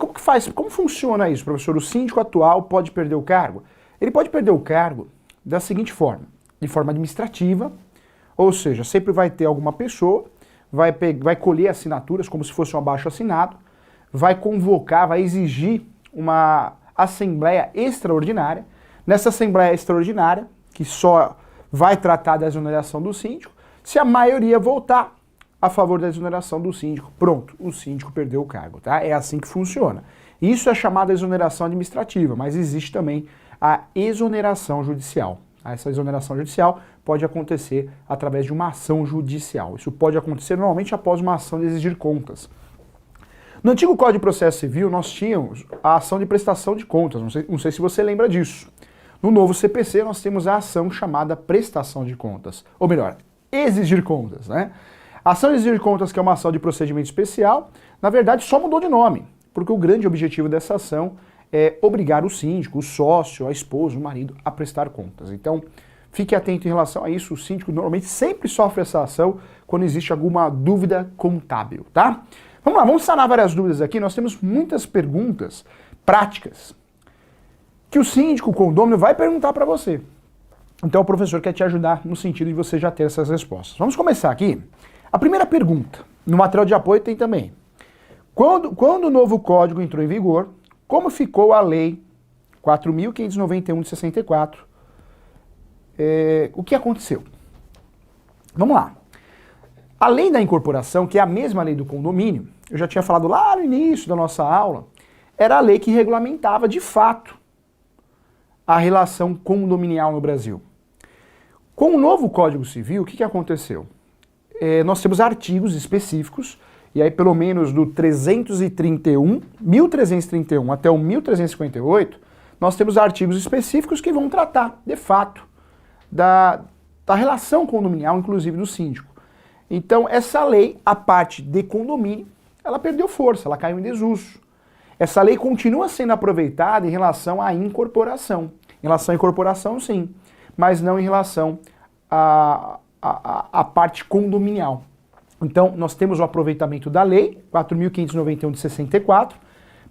como que faz, como funciona isso, professor? O síndico atual pode perder o cargo? Ele pode perder o cargo da seguinte forma, de forma administrativa, ou seja, sempre vai ter alguma pessoa, vai colher assinaturas como se fosse um abaixo-assinado, vai convocar, vai exigir uma assembleia extraordinária. Nessa assembleia extraordinária, que só vai tratar da exoneração do síndico, se a maioria votar a favor da exoneração do síndico, pronto, o síndico perdeu o cargo, tá? É assim que funciona. Isso é chamada exoneração administrativa, mas existe também a exoneração judicial. Essa exoneração judicial pode acontecer através de uma ação judicial. Isso pode acontecer normalmente após uma ação de exigir contas. No antigo Código de Processo Civil, nós tínhamos a ação de prestação de contas, não sei se você lembra disso. No novo CPC, nós temos a ação chamada prestação de contas, ou melhor, exigir contas, né? A ação de exigir contas, que é uma ação de procedimento especial, na verdade só mudou de nome, porque o grande objetivo dessa ação é obrigar o síndico, o sócio, a esposa, o marido a prestar contas. Então, fique atento em relação a isso, o síndico normalmente sempre sofre essa ação quando existe alguma dúvida contábil, tá? Vamos lá, vamos sanar várias dúvidas aqui, nós temos muitas perguntas práticas que o síndico, o condômino, vai perguntar para você. Então o professor quer te ajudar no sentido de você já ter essas respostas. Vamos começar aqui. A primeira pergunta, no material de apoio tem também. Quando o novo código entrou em vigor, como ficou a lei 4.591 de 64? O que aconteceu? Vamos lá. A lei da incorporação, que é a mesma lei do condomínio, eu já tinha falado lá no início da nossa aula, era a lei que regulamentava de fato a relação condominial no Brasil. Com o novo Código Civil, o que aconteceu? Nós temos artigos específicos, e aí pelo menos do 1331 até o 1358, nós temos artigos específicos que vão tratar, de fato, da relação condominial, inclusive do síndico. Então essa lei, a parte de condomínio, ela perdeu força, ela caiu em desuso. Essa lei continua sendo aproveitada em relação à incorporação. Em relação à incorporação, sim, mas não em relação à parte condominial. Então, nós temos o aproveitamento da lei 4.591 de 64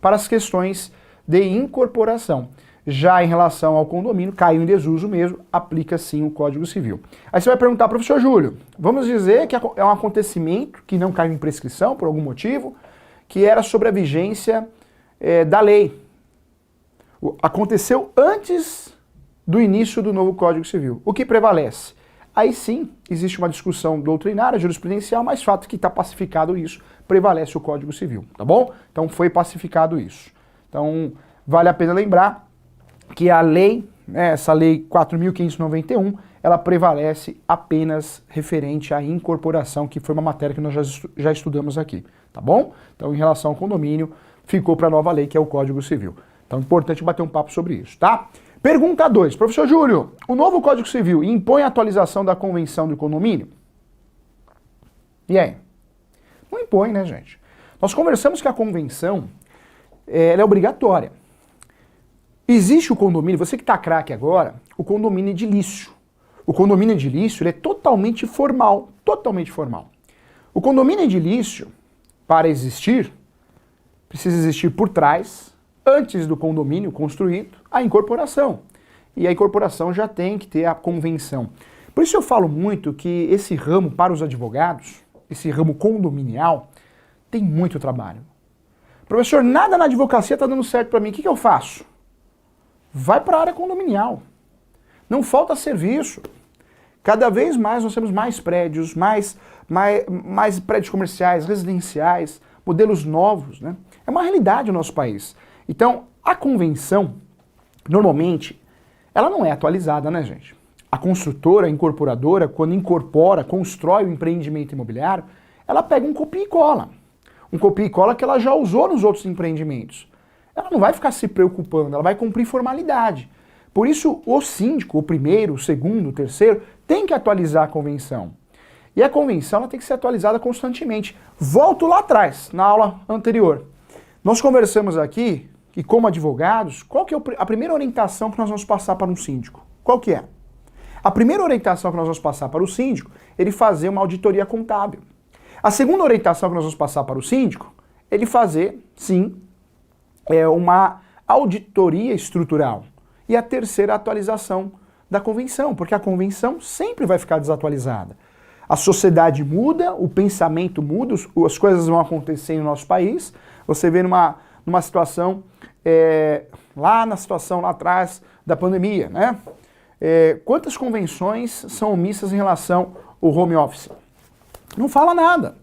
para as questões de incorporação. Já em relação ao condomínio, caiu em desuso mesmo, aplica sim o Código Civil. Aí você vai perguntar, professor Júlio, vamos dizer que é um acontecimento que não caiu em prescrição por algum motivo, que era sobre a vigência da lei. Aconteceu antes do início do novo Código Civil. O que prevalece? Aí sim, existe uma discussão doutrinária, jurisprudencial, mas fato que está pacificado isso, prevalece o Código Civil, tá bom? Então foi pacificado isso. Então vale a pena lembrar que a lei, essa lei 4.591, ela prevalece apenas referente à incorporação, que foi uma matéria que nós já estudamos aqui, tá bom? Então em relação ao condomínio, ficou para a nova lei, que é o Código Civil. Então é importante bater um papo sobre isso, tá? Pergunta 2. Professor Júlio, o novo Código Civil impõe a atualização da Convenção do Condomínio? E aí? Não impõe, né, gente? Nós conversamos que a Convenção ela é obrigatória. Existe o condomínio, você que está craque agora, o condomínio edilício. O condomínio edilício ele é totalmente formal, totalmente formal. O condomínio edilício, para existir, precisa existir por trás, antes do condomínio construído, a incorporação. E a incorporação já tem que ter a convenção. Por isso eu falo muito que esse ramo para os advogados, esse ramo condominial, tem muito trabalho. Professor, nada na advocacia está dando certo para mim, o que eu faço? Vai para a área condominial. Não falta serviço. Cada vez mais nós temos mais prédios, mais prédios comerciais, residenciais, modelos novos, né? É uma realidade no nosso país. Então, a convenção, normalmente, ela não é atualizada, né, gente? A construtora, a incorporadora, quando incorpora, constrói o empreendimento imobiliário, ela pega um copia e cola. Um copia e cola que ela já usou nos outros empreendimentos. Ela não vai ficar se preocupando, ela vai cumprir formalidade. Por isso, o síndico, o primeiro, o segundo, o terceiro, tem que atualizar a convenção. E a convenção ela tem que ser atualizada constantemente. Volto lá atrás, na aula anterior. Nós conversamos aqui que, como advogados, qual que é a primeira orientação que nós vamos passar para um síndico? Qual que é? A primeira orientação que nós vamos passar para o síndico é ele fazer uma auditoria contábil. A segunda orientação que nós vamos passar para o síndico é ele fazer, sim, uma auditoria estrutural. E a terceira, a atualização da convenção, porque a convenção sempre vai ficar desatualizada. A sociedade muda, o pensamento muda, as coisas vão acontecer no nosso país. Você vê numa situação, lá atrás da pandemia, né? Quantas convenções são omissas em relação ao home office? Não fala nada.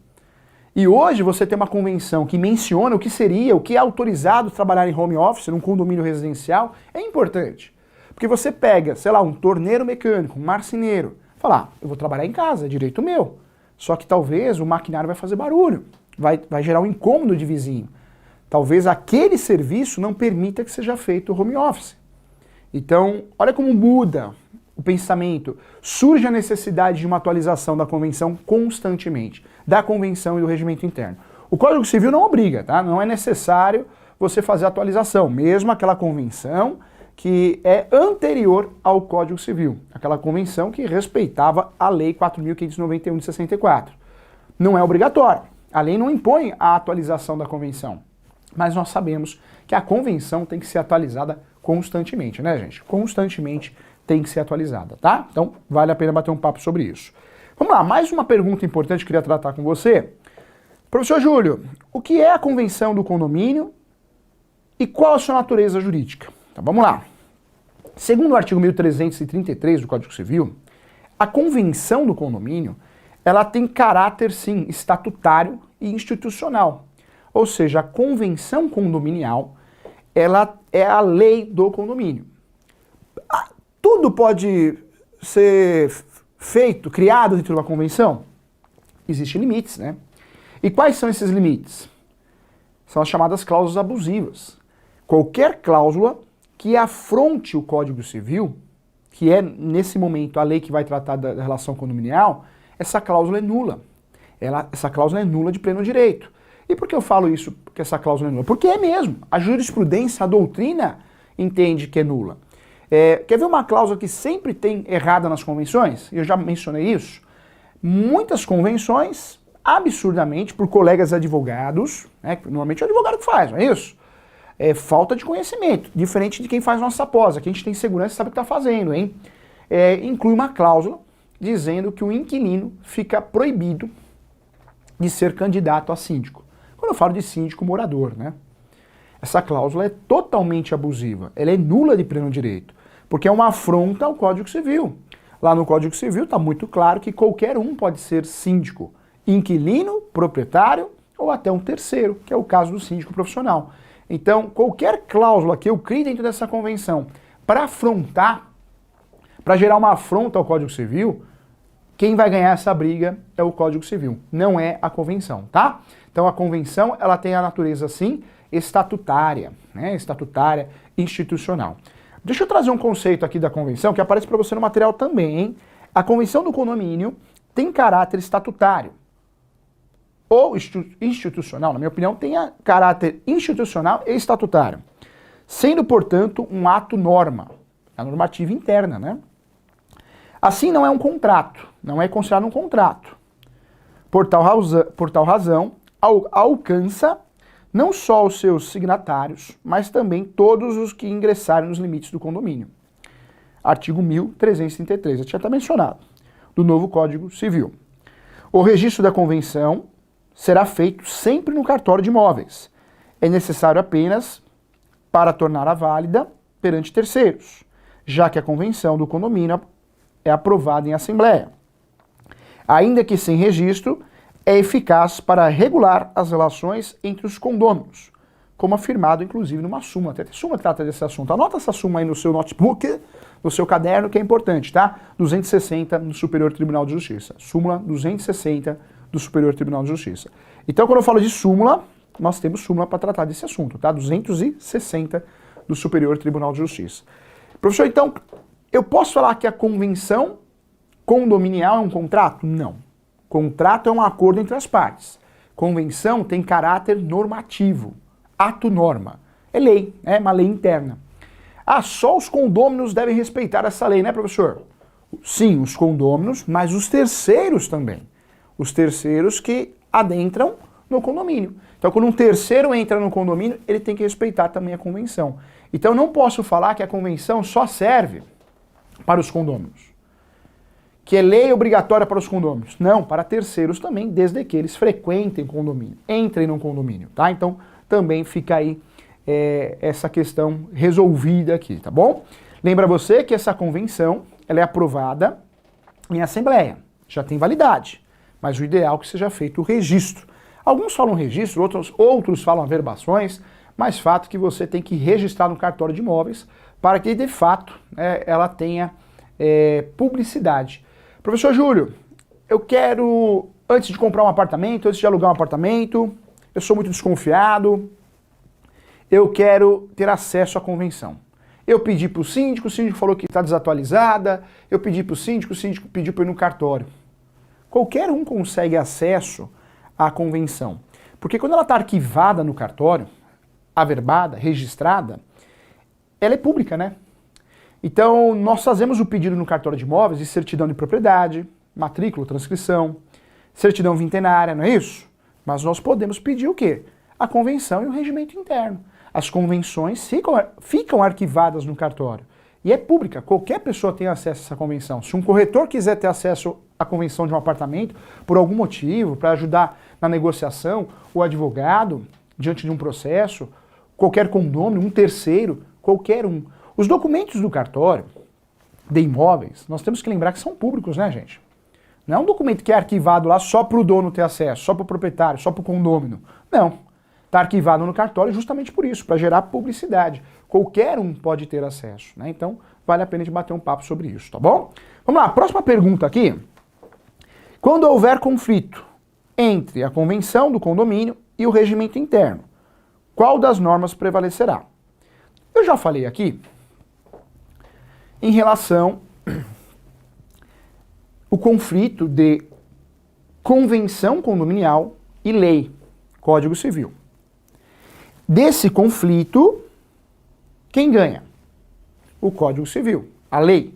E hoje você tem uma convenção que menciona o que é autorizado trabalhar em home office, num condomínio residencial, é importante. Porque você pega, sei lá, um torneiro mecânico, um marceneiro, fala, eu vou trabalhar em casa, é direito meu. Só que talvez o maquinário vai fazer barulho, vai gerar um incômodo de vizinho. Talvez aquele serviço não permita que seja feito o home office. Então, olha como muda o pensamento. Surge a necessidade de uma atualização da convenção constantemente, da convenção e do regimento interno. O Código Civil não obriga, tá? Não é necessário você fazer a atualização, mesmo aquela convenção que é anterior ao Código Civil, aquela convenção que respeitava a Lei 4.591 de 64. Não é obrigatório. A lei não impõe a atualização da convenção, mas nós sabemos que a convenção tem que ser atualizada constantemente, né, gente? Constantemente tem que ser atualizada, tá? Então, vale a pena bater um papo sobre isso. Vamos lá, mais uma pergunta importante que eu queria tratar com você. Professor Júlio, o que é a convenção do condomínio e qual a sua natureza jurídica? Então, vamos lá. Segundo o artigo 1333 do Código Civil, a convenção do condomínio, ela tem caráter, sim, estatutário e institucional. Ou seja, a convenção condominial, ela é a lei do condomínio. Tudo pode ser feito, criado dentro de uma convenção? Existem limites, né? E quais são esses limites? São as chamadas cláusulas abusivas. Qualquer cláusula que afronte o Código Civil, que é, nesse momento, a lei que vai tratar da relação condominial, essa cláusula é nula. Essa cláusula é nula de pleno direito. E por que eu falo isso, que essa cláusula é nula? Porque é mesmo. A jurisprudência, a doutrina, entende que é nula. Quer ver uma cláusula que sempre tem errada nas convenções? Eu já mencionei isso. Muitas convenções, absurdamente, por colegas advogados, né, normalmente é o advogado que faz, não é isso? Falta de conhecimento, diferente de quem faz nossa pós, aqui a gente tem segurança e sabe o que está fazendo, hein? Inclui uma cláusula dizendo que o inquilino fica proibido de ser candidato a síndico. Quando eu falo de síndico morador, né? Essa cláusula é totalmente abusiva, ela é nula de pleno direito, porque é uma afronta ao Código Civil. Lá no Código Civil está muito claro que qualquer um pode ser síndico, inquilino, proprietário ou até um terceiro, que é o caso do síndico profissional. Então, qualquer cláusula que eu crie dentro dessa convenção para afrontar, para gerar uma afronta ao Código Civil, quem vai ganhar essa briga é o Código Civil, não é a convenção, tá? Então a convenção, ela tem a natureza, sim, estatutária, né? Estatutária, institucional. Deixa eu trazer um conceito aqui da convenção que aparece para você no material também, hein? A convenção do condomínio tem caráter estatutário ou institucional, na minha opinião, tem caráter institucional e estatutário, sendo, portanto, um ato norma, a normativa interna, né? Assim, não é um contrato, não é considerado um contrato. Por tal razão, alcança não só os seus signatários, mas também todos os que ingressarem nos limites do condomínio. Artigo 1333, eu tinha até mencionado, do novo Código Civil. O registro da convenção será feito sempre no cartório de imóveis. É necessário apenas para torná-la válida perante terceiros, já que a convenção do condomínio é aprovada em assembleia. Ainda que sem registro, é eficaz para regular as relações entre os condôminos, como afirmado, inclusive, numa súmula. Até a súmula trata desse assunto. Anota essa súmula aí no seu notebook, no seu caderno, que é importante, tá? 260 do Superior Tribunal de Justiça. Súmula 260 do Superior Tribunal de Justiça. Então, quando eu falo de súmula, nós temos súmula para tratar desse assunto, tá? 260 do Superior Tribunal de Justiça. Professor, então, eu posso falar que a convenção condominial é um contrato? Não. Contrato é um acordo entre as partes. Convenção tem caráter normativo, ato norma. É lei, é uma lei interna. Ah, só os condôminos devem respeitar essa lei, né, professor? Sim, os condôminos, mas os terceiros também. Os terceiros que adentram no condomínio. Então, quando um terceiro entra no condomínio, ele tem que respeitar também a convenção. Então, eu não posso falar que a convenção só serve para os condôminos, que é lei obrigatória para os condôminos. Não, para terceiros também, desde que eles frequentem o condomínio, entrem no condomínio, tá? Então, também fica aí essa questão resolvida aqui, tá bom? Lembra você que essa convenção, ela é aprovada em assembleia, já tem validade, mas o ideal é que seja feito o registro. Alguns falam registro, outros falam averbações, mas fato que você tem que registrar no cartório de imóveis para que, de fato, ela tenha publicidade. Professor Júlio, eu quero, antes de comprar um apartamento, antes de alugar um apartamento, eu sou muito desconfiado, eu quero ter acesso à convenção. Eu pedi para o síndico falou que está desatualizada, eu pedi para o síndico pediu para ir no cartório. Qualquer um consegue acesso à convenção. Porque quando ela está arquivada no cartório, averbada, registrada, ela é pública, né? Então, nós fazemos o pedido no cartório de imóveis de certidão de propriedade, matrícula, transcrição, certidão vintenária, não é isso? Mas nós podemos pedir o quê? A convenção e o regimento interno. As convenções ficam arquivadas no cartório. E é pública, qualquer pessoa tem acesso a essa convenção. Se um corretor quiser ter acesso à convenção de um apartamento, por algum motivo, para ajudar na negociação, o advogado, diante de um processo, qualquer condômino, um terceiro, qualquer um. Os documentos do cartório de imóveis, nós temos que lembrar que são públicos, né, gente? Não é um documento que é arquivado lá só para o dono ter acesso, só para o proprietário, só para o condômino. Não. Está arquivado no cartório justamente por isso, para gerar publicidade. Qualquer um pode ter acesso, né? Então, vale a pena de bater um papo sobre isso, tá bom? Vamos lá, próxima pergunta aqui. Quando houver conflito entre a convenção do condomínio e o regimento interno, qual das normas prevalecerá? Eu já falei aqui em relação ao conflito de convenção condominial e lei, Código Civil. Desse conflito, quem ganha? O Código Civil, a lei.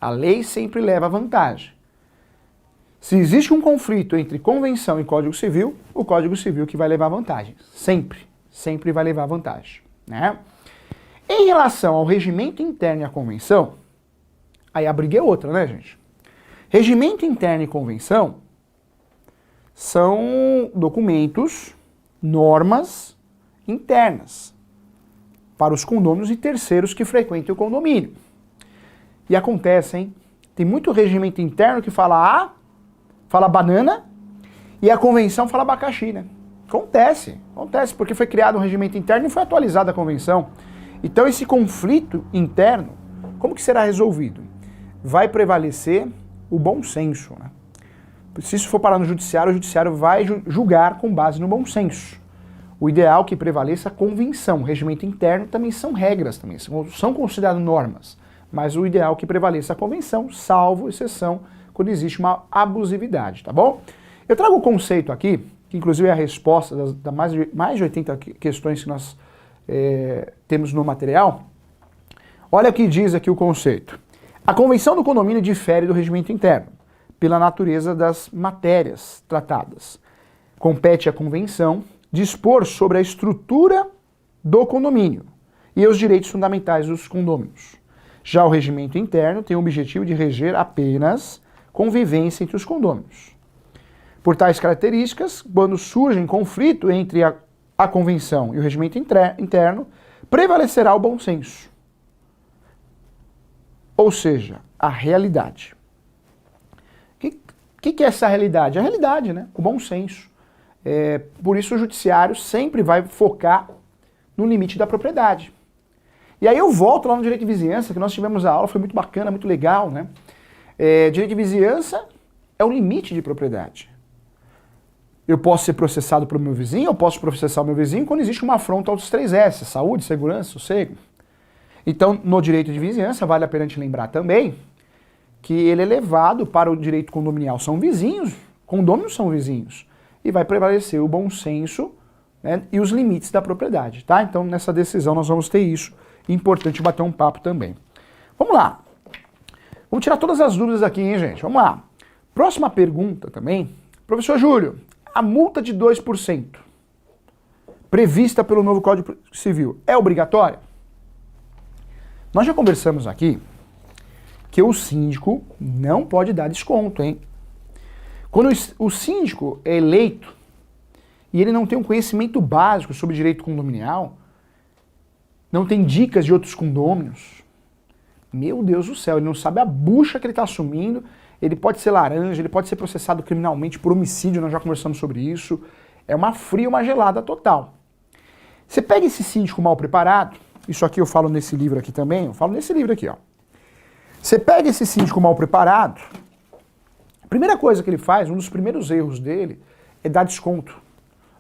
A lei sempre leva vantagem. Se existe um conflito entre convenção e Código Civil, o Código Civil que vai levar vantagem. Sempre vai levar vantagem, né? Em relação ao regimento interno e à convenção, aí a briga é outra, né, gente? Regimento interno e convenção são documentos, normas internas para os condôminos e terceiros que frequentam o condomínio. E acontece, hein? Tem muito regimento interno que fala banana, e a convenção fala abacaxi, né? Acontece, porque foi criado um regimento interno e foi atualizada a convenção. Então esse conflito interno, como que será resolvido? Vai prevalecer o bom senso, né? Se isso for parar no judiciário, o judiciário vai julgar com base no bom senso. O ideal é que prevaleça a convenção. O regimento interno também são regras, também são consideradas normas. Mas o ideal é que prevaleça a convenção, salvo exceção, quando existe uma abusividade, tá bom? Eu trago o conceito aqui, que inclusive é a resposta das mais de 80 questões que nós temos no material. Olha o que diz aqui o conceito. A convenção do condomínio difere do regimento interno, pela natureza das matérias tratadas. Compete à convenção dispor sobre a estrutura do condomínio e os direitos fundamentais dos condôminos. Já o regimento interno tem o objetivo de reger apenas convivência entre os condôminos. Por tais características, quando surge conflito entre a convenção e o regimento interno, prevalecerá o bom senso. Ou seja, a realidade. O que é essa realidade? A realidade, né? O bom senso. Por isso o judiciário sempre vai focar no limite da propriedade. E aí eu volto lá no direito de vizinhança, que nós tivemos a aula, foi muito bacana, muito legal, né? Direito de vizinhança é o limite de propriedade. Eu posso ser processado pelo meu vizinho, eu posso processar o meu vizinho quando existe uma afronta aos 3S, saúde, segurança, sossego. Então, no direito de vizinhança, vale a pena te lembrar também que ele é levado para o direito condominial. São vizinhos, condôminos são vizinhos. E vai prevalecer o bom senso, né, e os limites da propriedade, tá? Então, nessa decisão nós vamos ter isso. Importante bater um papo também. Vamos lá. Vamos tirar todas as dúvidas aqui, hein, gente? Vamos lá. Próxima pergunta também. Professor Júlio, A multa de 2%, prevista pelo novo Código Civil, é obrigatória? Nós já conversamos aqui que o síndico não pode dar desconto, hein? Quando o síndico é eleito e ele não tem um conhecimento básico sobre direito condominial, não tem dicas de outros condôminos, meu Deus do céu, ele não sabe a bucha que ele está assumindo, ele pode ser laranja, ele pode ser processado criminalmente por homicídio, nós já conversamos sobre isso, é uma fria, uma gelada total. Você pega esse síndico mal preparado, isso aqui eu falo nesse livro aqui também, eu falo nesse livro aqui, ó. Você pega esse síndico mal preparado, a primeira coisa que ele faz, um dos primeiros erros dele, é dar desconto.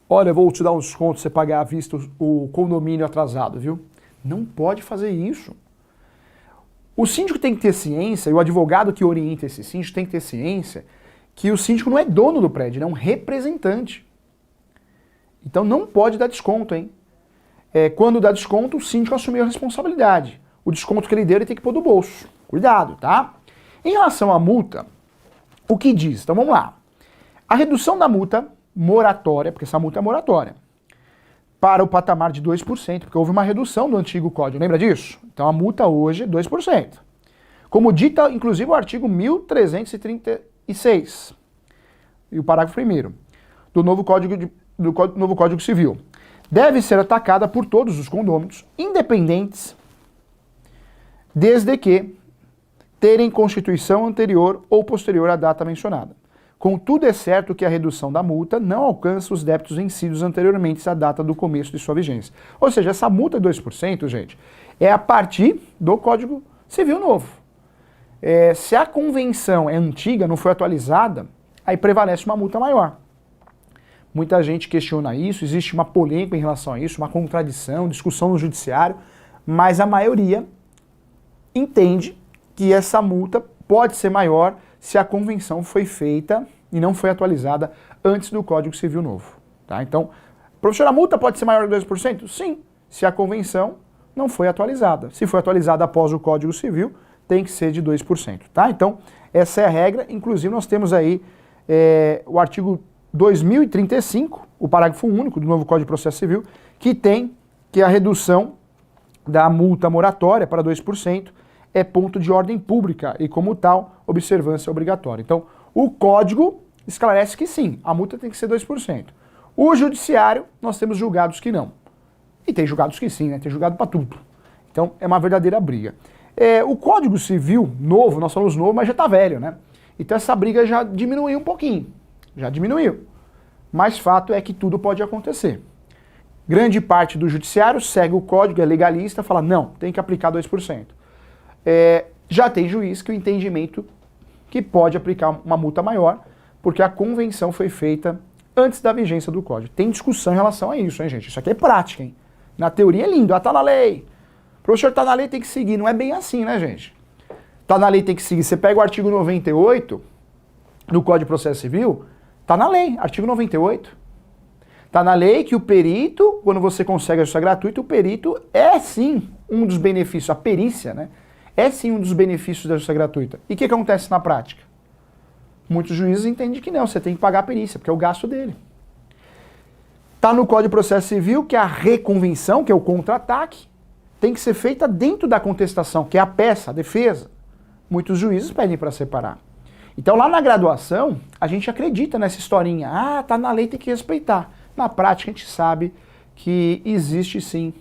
Olha, eu vou te dar um desconto se você pagar à vista o condomínio atrasado, viu? Não pode fazer isso. O síndico tem que ter ciência, e o advogado que orienta esse síndico tem que ter ciência, que o síndico não é dono do prédio, ele é um representante. Então não pode dar desconto, hein? Quando dá desconto, o síndico assumiu a responsabilidade. O desconto que ele deu, ele tem que pôr do bolso. Cuidado, tá? Em relação à multa, o que diz? Então vamos lá. A redução da multa moratória, porque essa multa é moratória, para o patamar de 2%, porque houve uma redução do antigo código, lembra disso? Então a multa hoje é 2%. Como dita, inclusive, o artigo 1336, e o parágrafo 1º, do novo Código Civil. Deve ser atacada por todos os condôminos, independentes, desde que terem constituição anterior ou posterior à data mencionada. Contudo, é certo que a redução da multa não alcança os débitos vencidos anteriormente à data do começo de sua vigência. Ou seja, essa multa de 2%, gente, é a partir do Código Civil novo. Se a convenção é antiga, não foi atualizada, aí prevalece uma multa maior. Muita gente questiona isso, existe uma polêmica em relação a isso, uma contradição, discussão no judiciário, mas a maioria entende que essa multa pode ser maior se a convenção foi feita e não foi atualizada antes do Código Civil novo. Tá? Então, professor, a multa pode ser maior que 2%? Sim, se a convenção não foi atualizada. Se foi atualizada após o Código Civil, tem que ser de 2%. Tá? Então, essa é a regra. Inclusive, nós temos aí o artigo 2035, o parágrafo único do novo Código de Processo Civil, que tem que a redução da multa moratória para 2% é ponto de ordem pública e, como tal, observância obrigatória. Então, o Código esclarece que sim, a multa tem que ser 2%. O Judiciário, nós temos julgados que não. E tem julgados que sim, né? Tem julgado para tudo. Então, é uma verdadeira briga. O Código Civil novo, nós falamos novo, mas já está velho, né? Então, essa briga já diminuiu um pouquinho. Já diminuiu. Mas fato é que tudo pode acontecer. Grande parte do Judiciário segue o Código, é legalista, fala, não, tem que aplicar 2%. Já tem juiz que o entendimento que pode aplicar uma multa maior, porque a convenção foi feita antes da vigência do código. Tem discussão em relação a isso, hein, gente? Isso aqui é prática, hein? Na teoria é lindo, tá na lei. Professor, tá na lei, tem que seguir. Não é bem assim, né, gente? Tá na lei, tem que seguir. Você pega o artigo 98 do Código de Processo Civil, tá na lei, artigo 98. Tá na lei que o perito, quando você consegue a justiça gratuita, o perito é sim um dos benefícios, a perícia, né? É sim um dos benefícios da justiça gratuita. E o que acontece na prática? Muitos juízes entendem que não, você tem que pagar a perícia, porque é o gasto dele. Está no Código de Processo Civil que a reconvenção, que é o contra-ataque, tem que ser feita dentro da contestação, que é a peça, a defesa. Muitos juízes pedem para separar. Então lá na graduação, a gente acredita nessa historinha. Ah, tá na lei, tem que respeitar. Na prática, a gente sabe que existe sim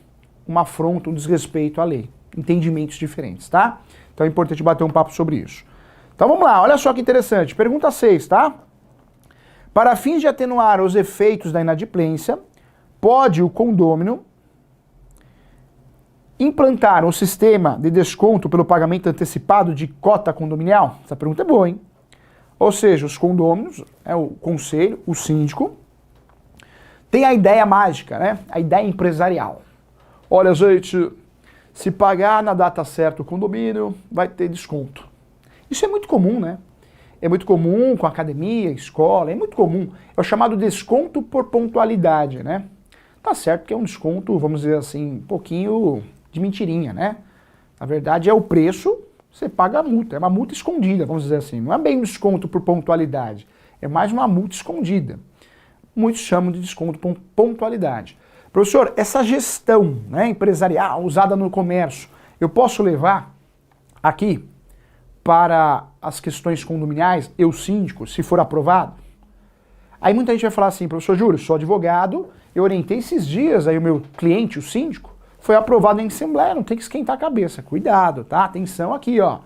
uma afronta, um desrespeito à lei. Entendimentos diferentes, tá? Então é importante bater um papo sobre isso. Então vamos lá, olha só que interessante. Pergunta 6, tá? Para fins de atenuar os efeitos da inadimplência, pode o condômino implantar um sistema de desconto pelo pagamento antecipado de cota condominial? Essa pergunta é boa, hein? Ou seja, os condôminos, o conselho, o síndico, tem a ideia mágica, né? A ideia empresarial. Olha, gente, se pagar na data certa o condomínio, vai ter desconto. Isso é muito comum, né? É muito comum com academia, escola, é muito comum. É o chamado desconto por pontualidade, né? Tá certo que é um desconto, vamos dizer assim, um pouquinho de mentirinha, né? Na verdade é o preço, você paga a multa, é uma multa escondida, vamos dizer assim. Não é bem um desconto por pontualidade, é mais uma multa escondida. muitos chamam de desconto por pontualidade. Professor, essa gestão, né, empresarial usada no comércio, eu posso levar aqui para as questões condominiais, eu síndico, se for aprovado? Aí muita gente vai falar assim, professor Júlio, sou advogado, eu orientei esses dias aí o meu cliente, o síndico, foi aprovado em assembleia, não tem que esquentar a cabeça. Cuidado, tá? Atenção aqui, ó.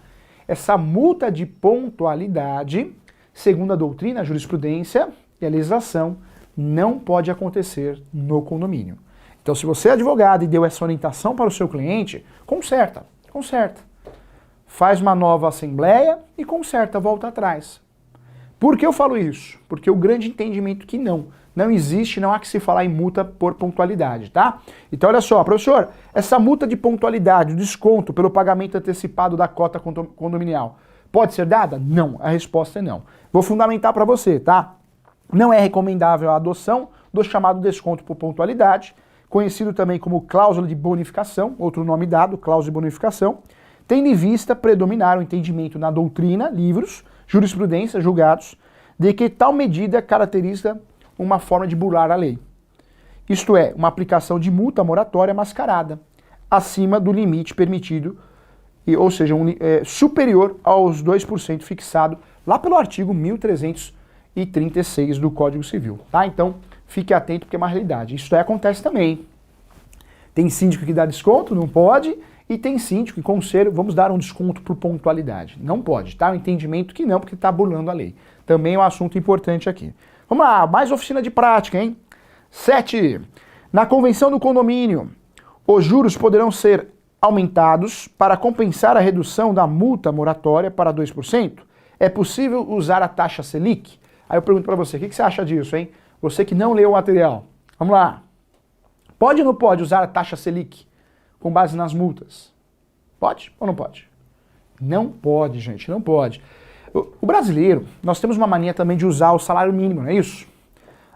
Essa multa de pontualidade, segundo a doutrina, a jurisprudência e a legislação, não pode acontecer no condomínio. Então, se você é advogado e deu essa orientação para o seu cliente, conserta. Faz uma nova assembleia e conserta, volta atrás. Por que eu falo isso? Porque o grande entendimento que não existe, não há que se falar em multa por pontualidade, tá? Então, olha só, professor, essa multa de pontualidade, o desconto pelo pagamento antecipado da cota condominial, pode ser dada? Não, a resposta é não. Vou fundamentar para você, tá? Não é recomendável a adoção do chamado desconto por pontualidade, conhecido também como cláusula de bonificação, outro nome dado, cláusula de bonificação, tendo em vista predominar o entendimento na doutrina, livros, jurisprudência, julgados, de que tal medida caracteriza uma forma de burlar a lei. Isto é, uma aplicação de multa moratória mascarada, acima do limite permitido, ou seja, superior aos 2% fixado lá pelo artigo 1336 do Código Civil, tá? Então, fique atento porque é uma realidade. Isso aí acontece também. Tem síndico que dá desconto, não pode, e tem síndico que conselho, vamos dar um desconto por pontualidade. Não pode, tá? O entendimento que não, porque está burlando a lei. Também é um assunto importante aqui. Vamos lá, mais oficina de prática, hein? 7. Na convenção do condomínio, os juros poderão ser aumentados para compensar a redução da multa moratória para 2%. É possível usar a taxa Selic? Aí eu pergunto para você, o que você acha disso, hein? Você que não leu o material. Vamos lá. Pode ou não pode usar a taxa Selic com base nas multas? Pode ou não pode? Não pode, gente, não pode. O brasileiro, nós temos uma mania também de usar o salário mínimo, não é isso?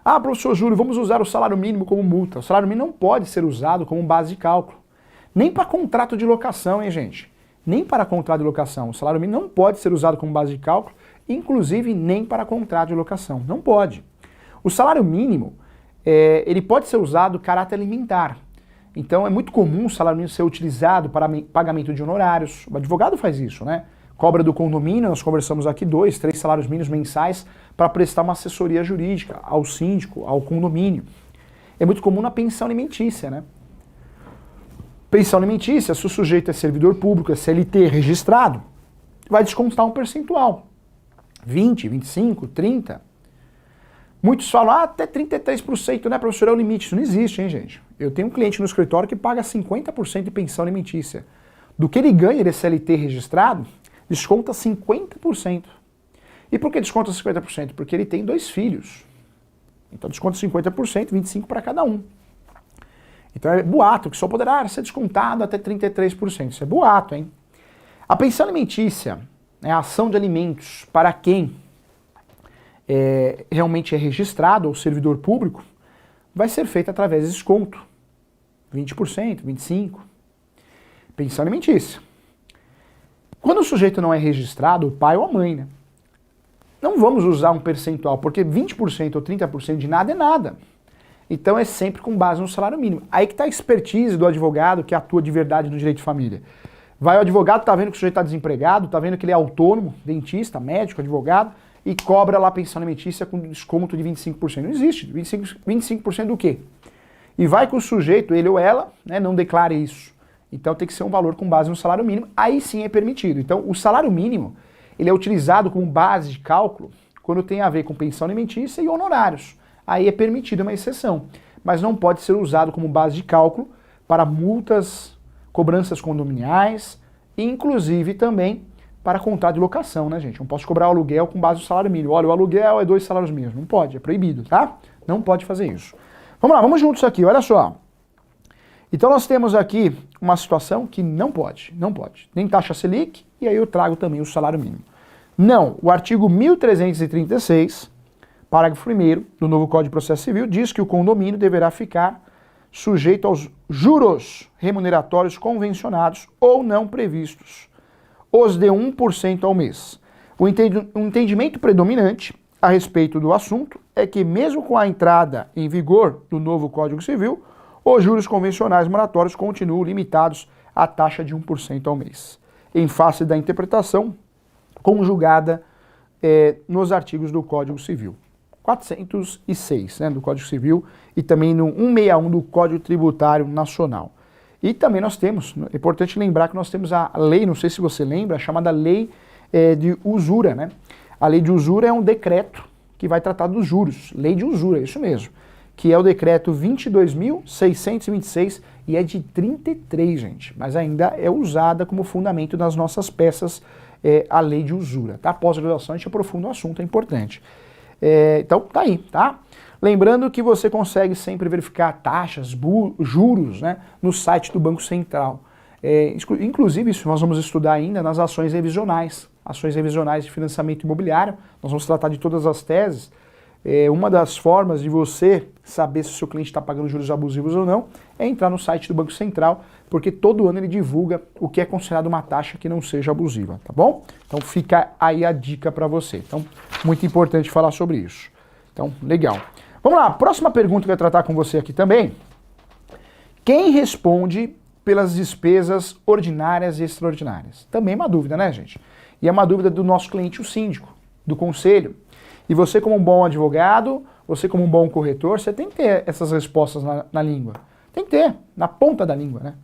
Ah, professor Júlio, vamos usar o salário mínimo como multa. O salário mínimo não pode ser usado como base de cálculo. Nem para contrato de locação, hein, gente? Nem para contrato de locação. O salário mínimo não pode ser usado como base de cálculo, inclusive nem para contrato de locação. Não pode. O salário mínimo, ele pode ser usado caráter alimentar. Então é muito comum o salário mínimo ser utilizado para pagamento de honorários. O advogado faz isso, né? Cobra do condomínio, nós conversamos aqui 2, 3 salários mínimos mensais para prestar uma assessoria jurídica ao síndico, ao condomínio. É muito comum na pensão alimentícia, né? Pensão alimentícia, se o sujeito é servidor público, é CLT registrado, vai descontar um percentual. 20, 25, 30. Muitos falam, até 33%, né, professor, é o limite. Isso não existe, hein, gente? Eu tenho um cliente no escritório que paga 50% de pensão alimentícia. Do que ele ganha, ele é CLT registrado, desconta 50%. E por que desconta 50%? Porque ele tem 2 filhos. Então desconta 50%, 25% para cada um. Então é boato, que só poderá ser descontado até 33%. Isso é boato, hein? A pensão alimentícia é a ação de alimentos para quem realmente é registrado ou servidor público, vai ser feita através de desconto. 20%, 25%. Pensão alimentícia. Quando o sujeito não é registrado, o pai ou a mãe, né? Não vamos usar um percentual, porque 20% ou 30% de nada é nada. Então é sempre com base no salário mínimo. Aí que está a expertise do advogado que atua de verdade no direito de família. Vai o advogado, tá vendo que o sujeito está desempregado, tá vendo que ele é autônomo, dentista, médico, advogado, e cobra lá a pensão alimentícia com desconto de 25%. Não existe. 25% do quê? E vai que o sujeito, ele ou ela, né, não declare isso. Então tem que ser um valor com base no salário mínimo, aí sim é permitido. Então o salário mínimo, ele é utilizado como base de cálculo quando tem a ver com pensão alimentícia e honorários. Aí é permitido uma exceção, mas não pode ser usado como base de cálculo para multas, cobranças condominiais e inclusive também para contrato de locação, né, gente? Não posso cobrar o aluguel com base no salário mínimo. Olha, o aluguel é 2 salários mínimos. Não pode, é proibido, tá? Não pode fazer isso. Vamos lá, vamos juntos aqui, olha só. Então nós temos aqui uma situação que não pode. Nem taxa Selic, e aí eu trago também o salário mínimo. Não, o artigo 1336, parágrafo 1º do novo Código de Processo Civil, diz que o condomínio deverá ficar sujeito aos juros remuneratórios convencionados ou não previstos, os de 1% ao mês. O entendimento predominante a respeito do assunto é que mesmo com a entrada em vigor do novo Código Civil, os juros convencionais moratórios continuam limitados à taxa de 1% ao mês, em face da interpretação conjugada nos artigos do Código Civil. 406, né, do Código Civil e também no 161 do Código Tributário Nacional. E também nós temos, é importante lembrar que nós temos a lei, não sei se você lembra, a chamada lei de usura, né? A lei de usura é um decreto que vai tratar dos juros, lei de usura, é isso mesmo, que é o decreto 22.626 e é de 33, gente, mas ainda é usada como fundamento das nossas peças a lei de usura, tá? Pós-graduação a gente aprofunda o assunto, é importante. Então tá aí, tá? Lembrando que você consegue sempre verificar taxas, juros, né, no site do Banco Central. Inclusive, isso nós vamos estudar ainda nas ações revisionais de financiamento imobiliário. Nós vamos tratar de todas as teses. Uma das formas de você saber se o seu cliente está pagando juros abusivos ou não é entrar no site do Banco Central, porque todo ano ele divulga o que é considerado uma taxa que não seja abusiva, tá bom? Então fica aí a dica para você. Então, muito importante falar sobre isso. Então, legal. Vamos lá, próxima pergunta que eu vou tratar com você aqui também. Quem responde pelas despesas ordinárias e extraordinárias? Também é uma dúvida, né, gente? E é uma dúvida do nosso cliente, o síndico, do conselho. E você como um bom advogado, você como um bom corretor, você tem que ter essas respostas na língua. Tem que ter, na ponta da língua, né?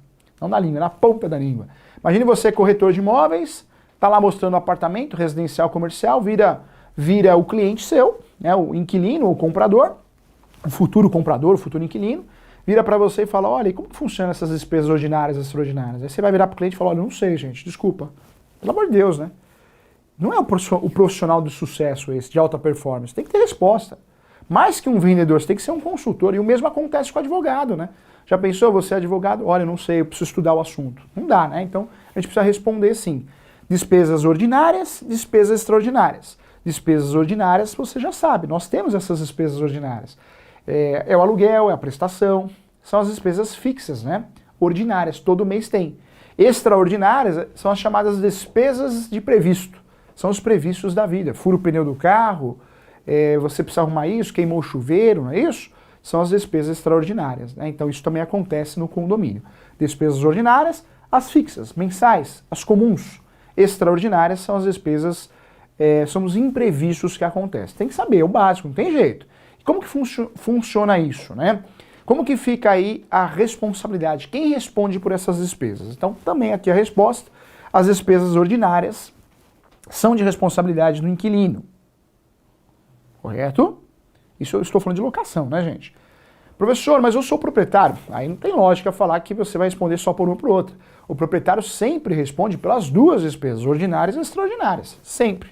Não na língua, na ponta da língua. Imagine você, corretor de imóveis, tá lá mostrando um apartamento residencial comercial, vira o cliente seu, né, o inquilino, o comprador, o futuro inquilino, vira para você e fala, olha, e como funcionam essas despesas ordinárias e extraordinárias? Aí você vai virar para o cliente e falar, olha, não sei, gente, desculpa. Pelo amor de Deus, né? Não é o profissional de sucesso esse, de alta performance. Tem que ter resposta. Mais que um vendedor, você tem que ser um consultor. E o mesmo acontece com o advogado, né? Já pensou, você é advogado? Olha, eu não sei, eu preciso estudar o assunto. Não dá, né? Então, a gente precisa responder sim. Despesas ordinárias, despesas extraordinárias. Despesas ordinárias, você já sabe, nós temos essas despesas ordinárias. É o aluguel, é a prestação, são as despesas fixas, né? Ordinárias, todo mês tem. Extraordinárias são as chamadas despesas de previsto. São os previstos da vida. Fura o pneu do carro, você precisa arrumar isso, queimou o chuveiro, não é isso? São as despesas extraordinárias, né? Então isso também acontece no condomínio. Despesas ordinárias, as fixas, mensais, as comuns. Extraordinárias são as despesas, são os imprevistos que acontecem. Tem que saber, é o básico, não tem jeito. E como que funciona isso, né? Como que fica aí a responsabilidade? Quem responde por essas despesas? Então também aqui a resposta, as despesas ordinárias são de responsabilidade do inquilino. Correto? Isso eu estou falando de locação, né, gente? Professor, mas eu sou proprietário. Aí não tem lógica falar que você vai responder só por uma ou por outra. O proprietário sempre responde pelas duas despesas, ordinárias e extraordinárias. Sempre.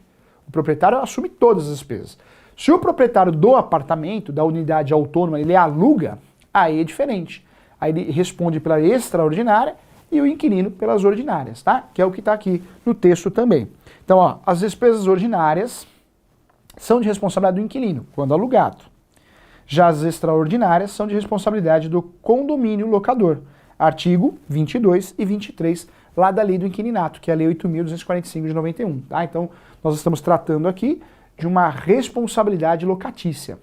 O proprietário assume todas as despesas. Se o proprietário do apartamento, da unidade autônoma, ele aluga, aí é diferente. Aí ele responde pela extraordinária e o inquilino pelas ordinárias, tá? Que é o que está aqui no texto também. Então, ó, as despesas ordinárias são de responsabilidade do inquilino, quando alugado. Já as extraordinárias são de responsabilidade do condomínio locador. Artigo 22 e 23, lá da Lei do Inquilinato, que é a Lei 8.245 de 91. Tá? Então, nós estamos tratando aqui de uma responsabilidade locatícia.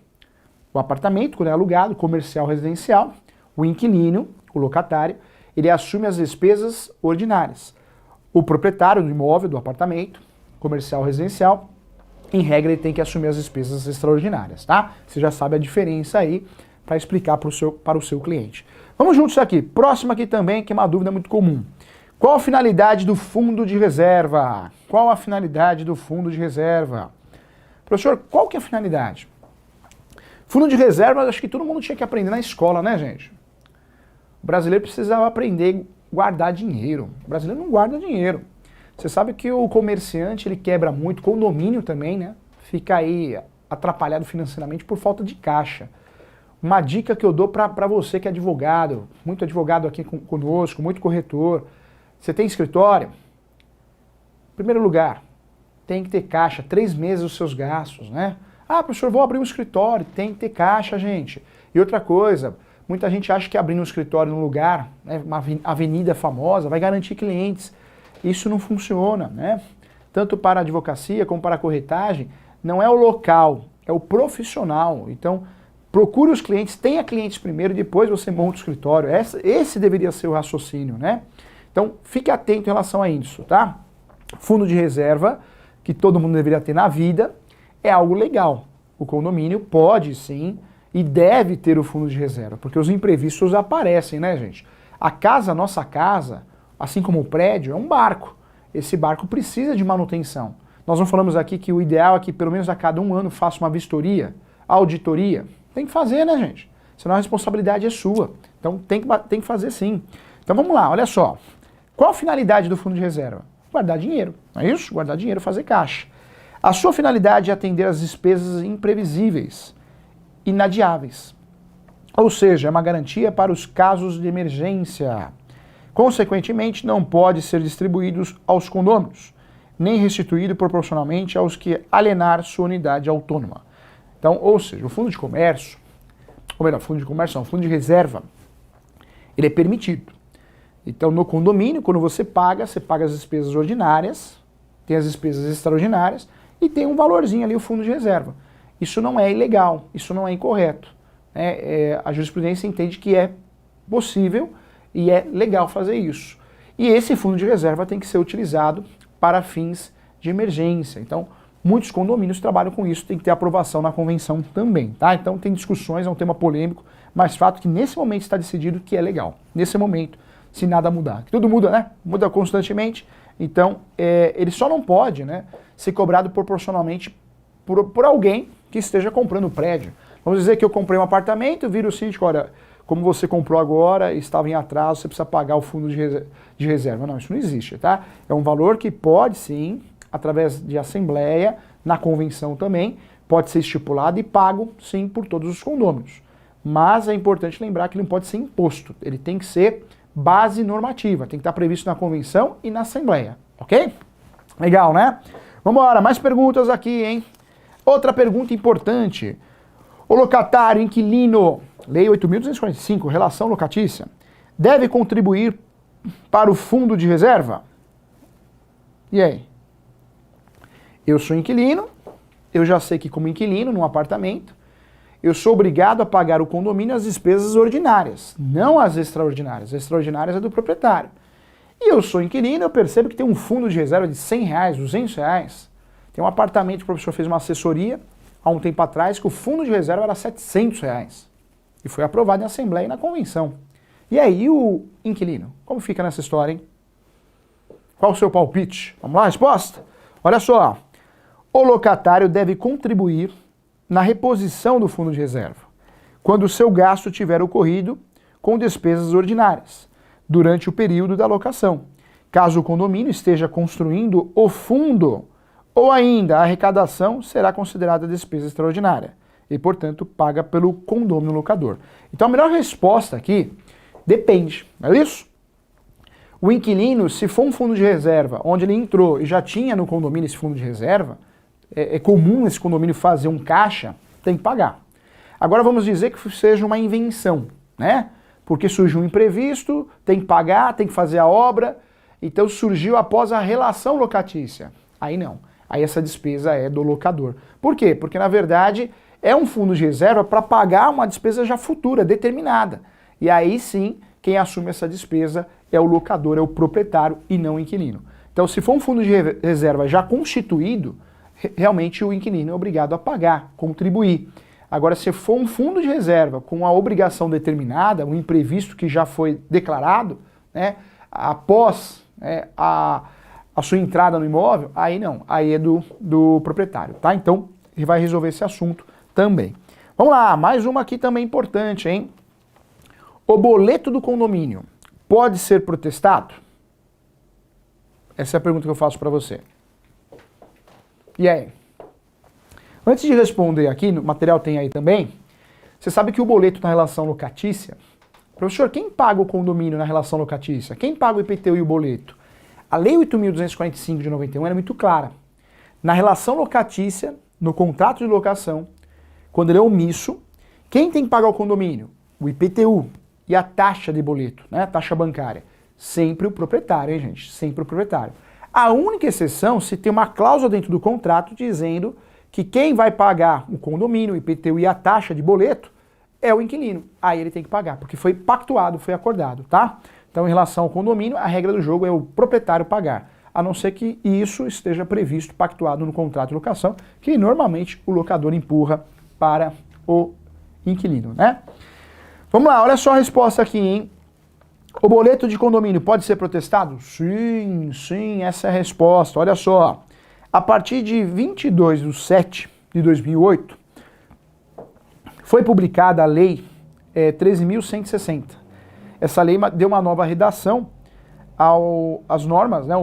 O apartamento, quando é alugado, comercial, residencial, o inquilino, o locatário, ele assume as despesas ordinárias. O proprietário do imóvel, do apartamento, comercial, residencial, em regra, ele tem que assumir as despesas extraordinárias, tá? Você já sabe a diferença aí para explicar para o seu cliente. Vamos juntos aqui. Próximo aqui também, que é uma dúvida muito comum. Qual a finalidade do fundo de reserva? Qual a finalidade do fundo de reserva? Professor, qual que é a finalidade? Fundo de reserva, acho que todo mundo tinha que aprender na escola, né, gente? O brasileiro precisava aprender a guardar dinheiro. O brasileiro não guarda dinheiro. Você sabe que o comerciante, ele quebra muito, condomínio também, né? Fica aí atrapalhado financeiramente por falta de caixa. Uma dica que eu dou para você que é advogado, muito advogado aqui conosco, muito corretor. Você tem escritório? Em primeiro lugar, tem que ter caixa, 3 meses os seus gastos, né? Ah, professor, vou abrir um escritório, tem que ter caixa, gente. E outra coisa, muita gente acha que abrindo um escritório num lugar, né, uma avenida famosa, vai garantir clientes. Isso não funciona, né? Tanto para a advocacia como para a corretagem, não é o local, é o profissional. Então, procure os clientes, tenha clientes primeiro, depois você monta o escritório. Esse deveria ser o raciocínio, né? Então, fique atento em relação a isso, tá? Fundo de reserva, que todo mundo deveria ter na vida, é algo legal. O condomínio pode sim e deve ter o fundo de reserva, porque os imprevistos aparecem, né, gente? A nossa casa, assim como o prédio, é um barco. Esse barco precisa de manutenção. Nós não falamos aqui que o ideal é que pelo menos a cada 1 ano faça uma vistoria, auditoria. Tem que fazer, né, gente? Senão a responsabilidade é sua. Então tem que fazer sim. Então vamos lá, olha só. Qual a finalidade do fundo de reserva? Guardar dinheiro, não é isso? Guardar dinheiro, fazer caixa. A sua finalidade é atender às despesas imprevisíveis, inadiáveis. Ou seja, é uma garantia para os casos de emergência. Consequentemente, não pode ser distribuído aos condôminos, nem restituído proporcionalmente aos que alienar sua unidade autônoma. Então, ou seja, o fundo de comércio, ou melhor, fundo de comércio não, fundo de reserva, ele é permitido. Então, no condomínio, quando você paga as despesas ordinárias, tem as despesas extraordinárias e tem um valorzinho ali, o fundo de reserva. Isso não é ilegal, isso não é incorreto. A jurisprudência entende que é possível e é legal fazer isso. E esse fundo de reserva tem que ser utilizado para fins de emergência. Então, muitos condomínios trabalham com isso, tem que ter aprovação na convenção também, tá? Então tem discussões, é um tema polêmico, mas fato que nesse momento está decidido que é legal. Nesse momento, se nada mudar. Tudo muda, né? Muda constantemente. Então, ele só não pode, né, ser cobrado proporcionalmente por alguém que esteja comprando o prédio. Vamos dizer que eu comprei um apartamento, vira o síndico, olha, como você comprou agora, estava em atraso, você precisa pagar o fundo de reserva. Não, isso não existe, tá? É um valor que pode sim, através de assembleia, na convenção também, pode ser estipulado e pago sim por todos os condôminos. Mas é importante lembrar que ele não pode ser imposto, ele tem que ser base normativa, tem que estar previsto na convenção e na assembleia, ok? Legal, né? Vamos embora, mais perguntas aqui, hein? Outra pergunta importante. O locatário, inquilino, Lei 8.245, relação locatícia, deve contribuir para o fundo de reserva? E aí? Eu sou inquilino, eu já sei que como inquilino num apartamento, eu sou obrigado a pagar o condomínio as despesas ordinárias, não as extraordinárias. As extraordinárias é do proprietário. E eu sou inquilino, eu percebo que tem um fundo de reserva de R$100, R$200. Tem um apartamento que o professor fez uma assessoria há um tempo atrás que o fundo de reserva era R$700. E foi aprovado em assembleia e na convenção. E aí o inquilino? Como fica nessa história, hein? Qual o seu palpite? Vamos lá, resposta? Olha só. O locatário deve contribuir na reposição do fundo de reserva, quando o seu gasto tiver ocorrido com despesas ordinárias, durante o período da locação, caso o condomínio esteja construindo o fundo, ou ainda a arrecadação será considerada despesa extraordinária, e, portanto, paga pelo condômino locador. Então, a melhor resposta aqui depende, não é isso? O inquilino, se for um fundo de reserva, onde ele entrou e já tinha no condomínio esse fundo de reserva, é comum esse condomínio fazer um caixa, tem que pagar. Agora vamos dizer que seja uma invenção, né? Porque surgiu um imprevisto, tem que pagar, tem que fazer a obra, então surgiu após a relação locatícia. Aí não, aí essa despesa é do locador. Por quê? Porque na verdade é um fundo de reserva para pagar uma despesa já futura, determinada. E aí sim, quem assume essa despesa é o locador, é o proprietário e não o inquilino. Então se for um fundo de reserva já constituído, realmente o inquilino é obrigado a pagar, contribuir. Agora, se for um fundo de reserva com a obrigação determinada, um imprevisto que já foi declarado, né, após a sua entrada no imóvel, aí não, aí é do proprietário, tá? Então, ele vai resolver esse assunto também. Vamos lá, mais uma aqui também importante, hein? O boleto do condomínio pode ser protestado? Essa é a pergunta que eu faço para você. E aí? Antes de responder aqui, no material tem aí também, você sabe que o boleto na relação locatícia, professor, quem paga o condomínio na relação locatícia? Quem paga o IPTU e o boleto? A Lei 8.245 de 91 era muito clara. Na relação locatícia, no contrato de locação, quando ele é omisso, quem tem que pagar o condomínio? O IPTU e a taxa de boleto, né? A taxa bancária. Sempre o proprietário, hein, gente? Sempre o proprietário. A única exceção se tem uma cláusula dentro do contrato dizendo que quem vai pagar o condomínio, o IPTU e a taxa de boleto é o inquilino. Aí ele tem que pagar, porque foi pactuado, foi acordado, tá? Então, em relação ao condomínio, a regra do jogo é o proprietário pagar, a não ser que isso esteja previsto, pactuado no contrato de locação, que normalmente o locador empurra para o inquilino, né? Vamos lá, olha só a resposta aqui, hein? O boleto de condomínio pode ser protestado? Sim, sim, essa é a resposta. Olha só, a partir de 22/7/2008, foi publicada a Lei 13.160. Essa lei deu uma nova redação às normas, né,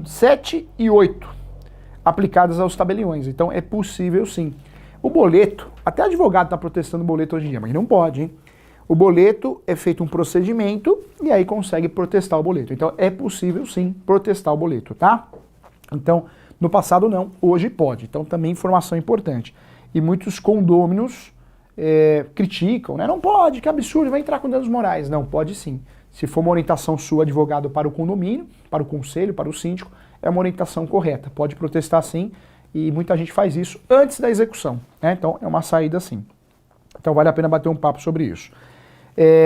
7 e 8, aplicadas aos tabeliões. Então é possível sim. O boleto, até advogado está protestando o boleto hoje em dia, mas não pode, hein? O boleto é feito um procedimento e aí consegue protestar o boleto. Então é possível sim protestar o boleto, tá? Então, no passado não, hoje pode. Então também informação importante. E muitos condôminos criticam, né? Não pode, que absurdo, vai entrar com danos morais. Não, pode sim. Se for uma orientação sua, advogado, para o condomínio, para o conselho, para o síndico, é uma orientação correta. Pode protestar sim, e muita gente faz isso antes da execução, né? Então é uma saída sim. Então vale a pena bater um papo sobre isso.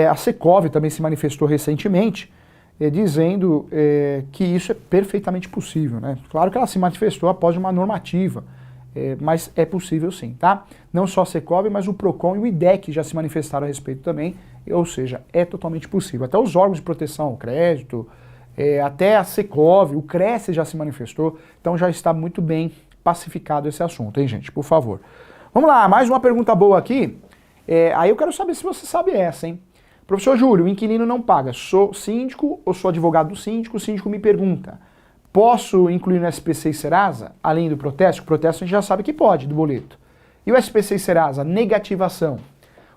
A Secov também se manifestou recentemente, dizendo que isso é perfeitamente possível, né? Claro que ela se manifestou após uma normativa, mas é possível sim, tá? Não só a Secov, mas o PROCON e o IDEC já se manifestaram a respeito também, ou seja, é totalmente possível. Até os órgãos de proteção ao crédito, até a Secov, o Cresce já se manifestou, então já está muito bem pacificado esse assunto, hein, gente? Por favor. Vamos lá, mais uma pergunta boa aqui. Aí eu quero saber se você sabe essa, hein? Professor Júlio, o inquilino não paga. Sou síndico ou sou advogado do síndico? O síndico me pergunta, posso incluir no SPC e Serasa, além do protesto? O protesto a gente já sabe que pode, do boleto. E o SPC e Serasa, negativação.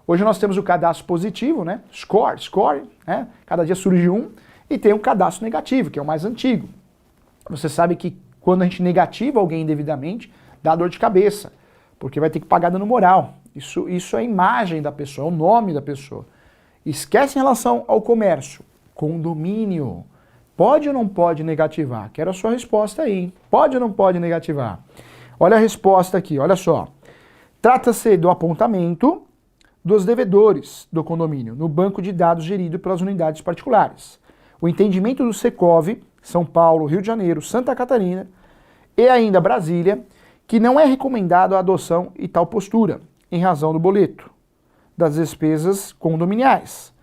Hoje nós temos o cadastro positivo, né? Score, né? Cada dia surge um. E tem um cadastro negativo, que é o mais antigo. Você sabe que quando a gente negativa alguém indevidamente, dá dor de cabeça, porque vai ter que pagar dano moral. Isso é a imagem da pessoa, é o nome da pessoa. Esquece em relação ao comércio. Condomínio. Pode ou não pode negativar? Quero a sua resposta aí, hein? Pode ou não pode negativar? Olha a resposta aqui, olha só. Trata-se do apontamento dos devedores do condomínio no banco de dados gerido pelas unidades particulares. O entendimento do Secov, São Paulo, Rio de Janeiro, Santa Catarina e ainda Brasília, que não é recomendado a adoção e tal postura, em razão do boleto, das despesas condominiais,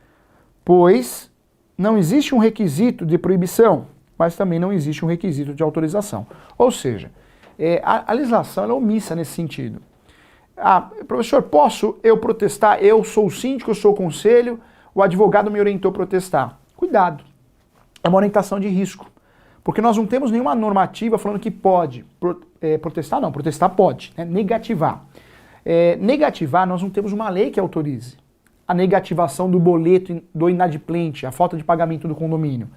pois não existe um requisito de proibição, mas também não existe um requisito de autorização. Ou seja, a legislação é omissa nesse sentido. Professor, posso eu protestar? Eu sou o síndico, eu sou o conselho, o advogado me orientou a protestar. Cuidado, é uma orientação de risco, porque nós não temos nenhuma normativa falando que pode protestar, não, protestar pode, né? Negativar. Negativar, nós não temos uma lei que autorize a negativação do boleto do inadimplente, a falta de pagamento do condomínio.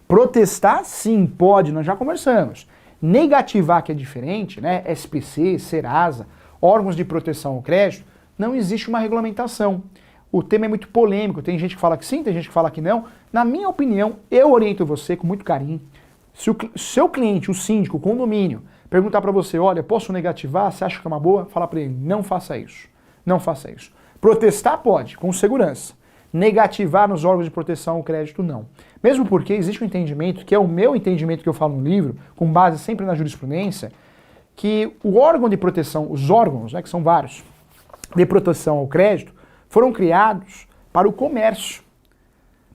Protestar, sim, pode, nós já conversamos. Negativar, que é diferente, né? SPC, Serasa, órgãos de proteção ao crédito, não existe uma regulamentação. O tema é muito polêmico, tem gente que fala que sim, tem gente que fala que não. Na minha opinião, eu oriento você com muito carinho. Se o seu cliente, o síndico, o condomínio, perguntar para você, olha, posso negativar, você acha que é uma boa? Fala para ele, não faça isso, não faça isso. Protestar pode, com segurança. Negativar nos órgãos de proteção ao crédito, não. Mesmo porque existe um entendimento, que é o meu entendimento que eu falo no livro, com base sempre na jurisprudência, que o órgão de proteção, os órgãos, né, que são vários, de proteção ao crédito, foram criados para o comércio,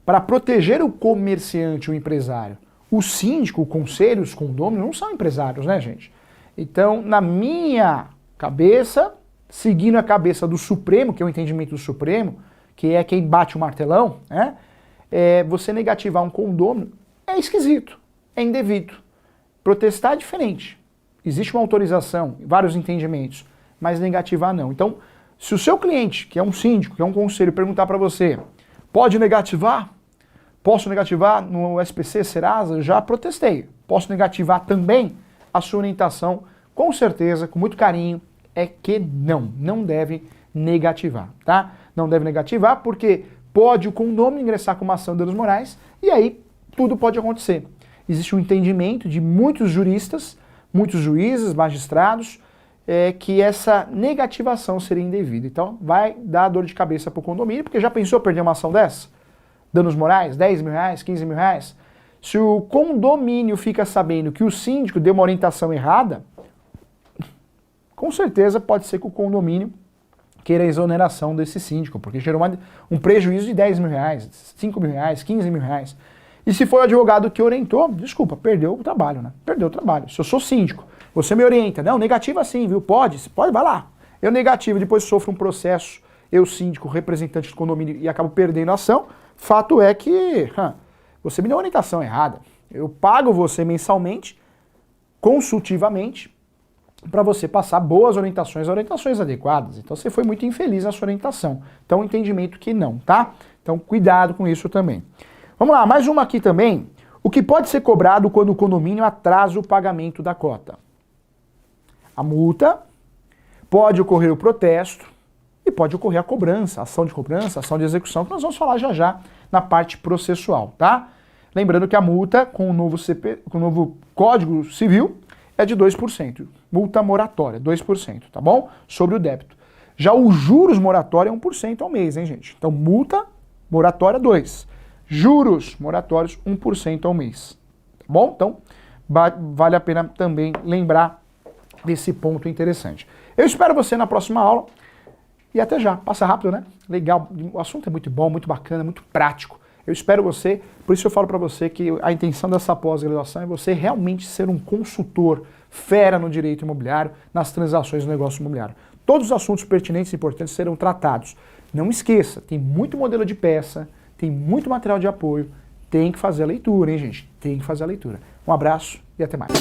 para proteger o comerciante, o empresário. O síndico, o conselho, os condôminos não são empresários, né, gente? Então, na minha cabeça, seguindo a cabeça do Supremo, que é o entendimento do Supremo, que é quem bate o martelão, né? Você negativar um condômino é esquisito, é indevido. Protestar é diferente. Existe uma autorização, vários entendimentos, mas negativar não. Então, se o seu cliente, que é um síndico, que é um conselho, perguntar para você, pode negativar? Posso negativar no SPC, Serasa? Eu já protestei. Posso negativar também? A sua orientação, com certeza, com muito carinho, é que não deve negativar, tá? Não deve negativar porque pode o condômino ingressar com uma ação de danos morais e aí tudo pode acontecer. Existe um entendimento de muitos juristas, muitos juízes, magistrados, que essa negativação seria indevida. Então vai dar dor de cabeça para o condomínio, porque já pensou perder uma ação dessa? Danos morais, 10 mil reais, 15 mil reais? Se o condomínio fica sabendo que o síndico deu uma orientação errada, com certeza pode ser que o condomínio queira a exoneração desse síndico, porque gerou um prejuízo de 10 mil reais, 5 mil reais, 15 mil reais. E se foi o advogado que orientou, desculpa, perdeu o trabalho, né? Perdeu o trabalho. Se eu sou síndico, você me orienta, não, negativa sim, viu? Pode, vai lá. Eu negativo, depois sofro um processo, eu síndico, representante do condomínio, e acabo perdendo a ação, fato é que você me deu uma orientação errada. Eu pago você mensalmente, consultivamente, para você passar boas orientações adequadas. Então você foi muito infeliz na sua orientação. Então entendimento que não, tá? Então cuidado com isso também. Vamos lá, mais uma aqui também. O que pode ser cobrado quando o condomínio atrasa o pagamento da cota? A multa, pode ocorrer o protesto e pode ocorrer a cobrança, ação de cobrança, ação de execução, que nós vamos falar já já na parte processual, tá? Lembrando que a multa com o novo Código Civil é de 2%. Multa moratória, 2%, tá bom? Sobre o débito. Já os juros moratória é 1% ao mês, hein, gente? Então, multa moratória 2%. Juros moratórios 1% ao mês. Tá bom? Então, vale a pena também lembrar desse ponto interessante. Eu espero você na próxima aula. E até já. Passa rápido, né? Legal. O assunto é muito bom, muito bacana, muito prático. Eu espero você, por isso eu falo para você que a intenção dessa pós-graduação é você realmente ser um consultor fera no direito imobiliário, nas transações do negócio imobiliário. Todos os assuntos pertinentes e importantes serão tratados. Não esqueça, tem muito modelo de peça, tem muito material de apoio, tem que fazer a leitura, hein, gente? Tem que fazer a leitura. Um abraço e até mais.